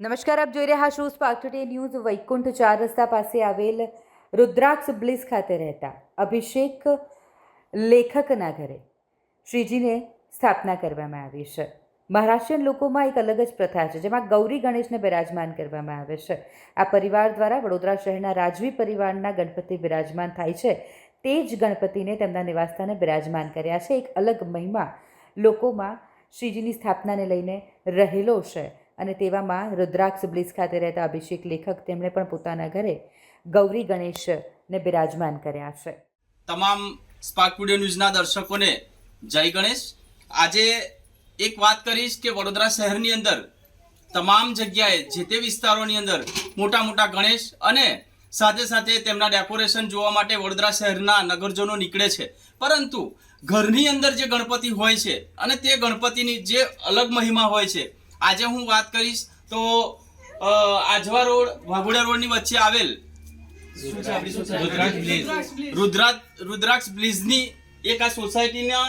નમસ્કાર, આપ જોઈ રહ્યા છો સ્પાર્ક ટુડે ન્યૂઝ। વૈકુંઠ 4 રસ્તા પાસે આવેલ રુદ્રાક્ષ બ્લિસ ખાતે રહેતા અભિષેક લેખકના ઘરે શ્રીજીને સ્થાપના કરવામાં આવી છે। મહારાષ્ટ્રીયન લોકોમાં એક અલગ જ પ્રથા છે, જેમાં ગૌરી ગણેશને બિરાજમાન કરવામાં આવે છે। આ પરિવાર દ્વારા વડોદરા શહેરના રાજવી પરિવારના ગણપતિ બિરાજમાન થાય છે, તે જ ગણપતિને તેમના નિવાસસ્થાને બિરાજમાન કર્યા છે। એક અલગ મહિમા લોકોમાં શ્રીજીની સ્થાપનાને લઈને રહેલો છે અને તેવામાં રુદ્રાક્ષ બ્લિસ ખાતે રહેતા અભિષેક લેખક તેમણે પણ પોતાના ઘરે ગૌરી ગણેશને બિરાજમાન કર્યા છે। તમામ સ્પાર્ક ટુડે ન્યૂઝના દર્શકોને જય ગણેશ। આજે એક વાત કરીશ કે વડોદરા શહેરની અંદર તમામ જગ્યાએ જે તે વિસ્તારોની અંદર મોટા મોટા ગણેશ અને સાથે સાથે તેમના ડેકોરેશન જોવા માટે વડોદરા શહેરના નગરજનો નીકળે છે, પરંતુ ઘરની અંદર જે ગણપતિ હોય છે અને તે ગણપતિની જે અલગ મહિમા હોય છે, આજે હું વાત કરીશ તો આજવા રોડ વાઘોડિયા રોડની વચ્ચે આવેલ રુદ્રાક્ષ બ્લિઝની એક આ સોસાયટીના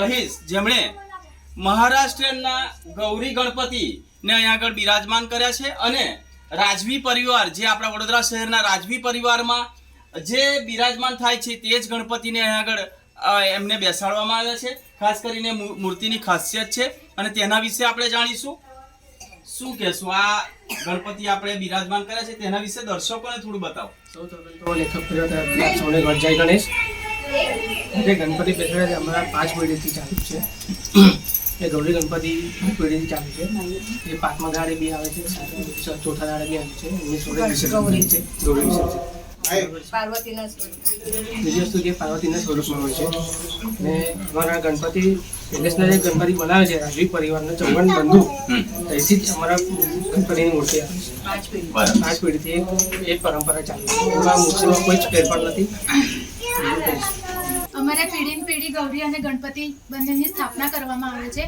રહીશ, જેમણે મહારાષ્ટ્રના ગૌરી ગણપતિને અહીંયા આગળ બિરાજમાન કર્યા છે અને રાજવી પરિવાર, જે આપણા વડોદરા શહેરના રાજવી પરિવારમાં જે બિરાજમાન થાય છે તે જ ગણપતિને અહીંયા આગળ એમને બેસાડવામાં આવ્યા છે। ખાસ કરીને મૂર્તિની ખાસિયત છે અને તેના વિશે આપણે જાણીશું। શું કહેશું, આ ગણપતિ આપણે બિરાજમાન કર્યા છે તેના વિશે દર્શકોને થોડું બતાવો। તો લેખક પરિવાર સૌને જય ગણેશ। જે ગણપતિ બેસાડ્યા છે અમારા 5 પેઢીથી ચાલુ છે। એ ગૌરી ગણપતિ પેઢીથી ચાલુ છે, એ 5મા દાડે બી આવે છે, 4થા દાડે બી આવે છે। એમની જોડે ગૌરી છે, ગૌરી વિશે પાર્વતીના બીજી વસ્તુ જે પાર્વતીના સ્વરૂપમાં હોય છે। અને અમારા ગણપતિ પેલેસના જે ગણપતિ બનાવે છે રાજવી પરિવારના 54 બંધુ, તેથી જ અમારા ગણપતિની મૂર્તિ આવે છે। 5 પેઢીથી એ પરંપરા ચાલે છે, એમાં મૂર્તિમાં કોઈ જ ફેરફાર નથી। અમારે પેઢી ગૌરી અને ગણપતિ બંનેની સ્થાપના કરવામાં આવે છે।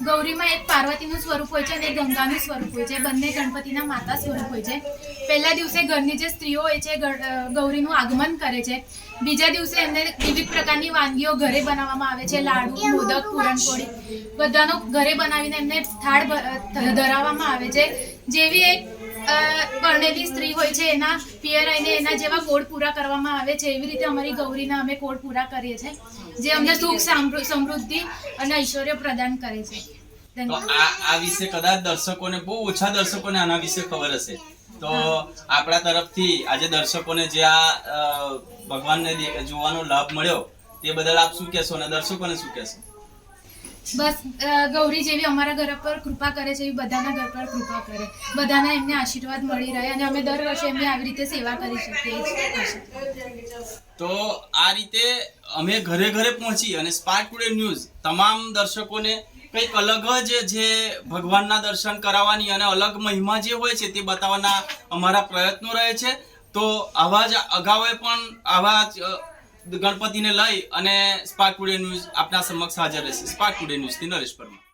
ગૌરીમાં એક પાર્વતીનું સ્વરૂપ હોય છે અને એક ગંગાનું સ્વરૂપ હોય છે। બંને ગણપતિના માતા સ્વરૂપ હોય છે। પહેલા દિવસે ઘરની જે સ્ત્રીઓ હોય છે ગૌરીનું આગમન કરે છે। બીજા દિવસે એમને વિવિધ પ્રકારની વાનગીઓ ઘરે બનાવવામાં આવે છે, લાડુ, મોદક, પૂરણપોળી બધાનો ઘરે બનાવીને એમને થાળ ધરાવવામાં આવે છે। જેવી એક પરણેલી સ્ત્રી હોય છે એના પિયર આવીને એના જેવા કોડ પૂરા કરવામાં આવે છે, એવી રીતે અમારી ગૌરીના અમે કોડ પૂરા કરીએ છીએ, જે અમને સુખ, સમૃદ્ધિ અને ઐશ્વર્ય પ્રદાન કરે છે। તો આ વિશે કદાચ દર્શકોને, બહુ ઓછા દર્શકોને આના વિશે ખબર હશે, તો આપણા તરફથી આજે દર્શકોને જે આ ભગવાનને જોવાનો લાભ મળ્યો તે બદલ આપ શું કહેશો અને દર્શકોને શું કહેશો? બસ ગૌરી જેવી અમારા ઘર પર કૃપા કરે છે એવી બધાના ઘર પર કૃપા કરે, બધાના એમને આશીર્વાદ મળી રહે અને અમે દર વર્ષે એમની આવી રીતે સેવા કરી શકીએ। તો આ રીતે અમે ઘરે ઘરે પહોંચી અને સ્પાર્ક ટુડે ન્યૂઝ તમામ દર્શકોને કંઈક અલગ જ જે ભગવાનના દર્શન કરાવવાની અને અલગ મહિમા જે હોય છે તે બતાવવાના અમારા પ્રયત્નો રહે છે। તો આવા જ અગાઉએ પણ આવા જ ગણપતિને લઈ અને સ્પાર્ક ટુડે ન્યૂઝ આપના સમક્ષ હાજર રહેશે। સ્પાર્ક ટુડે ન્યૂઝથી નરેશ પરમાર।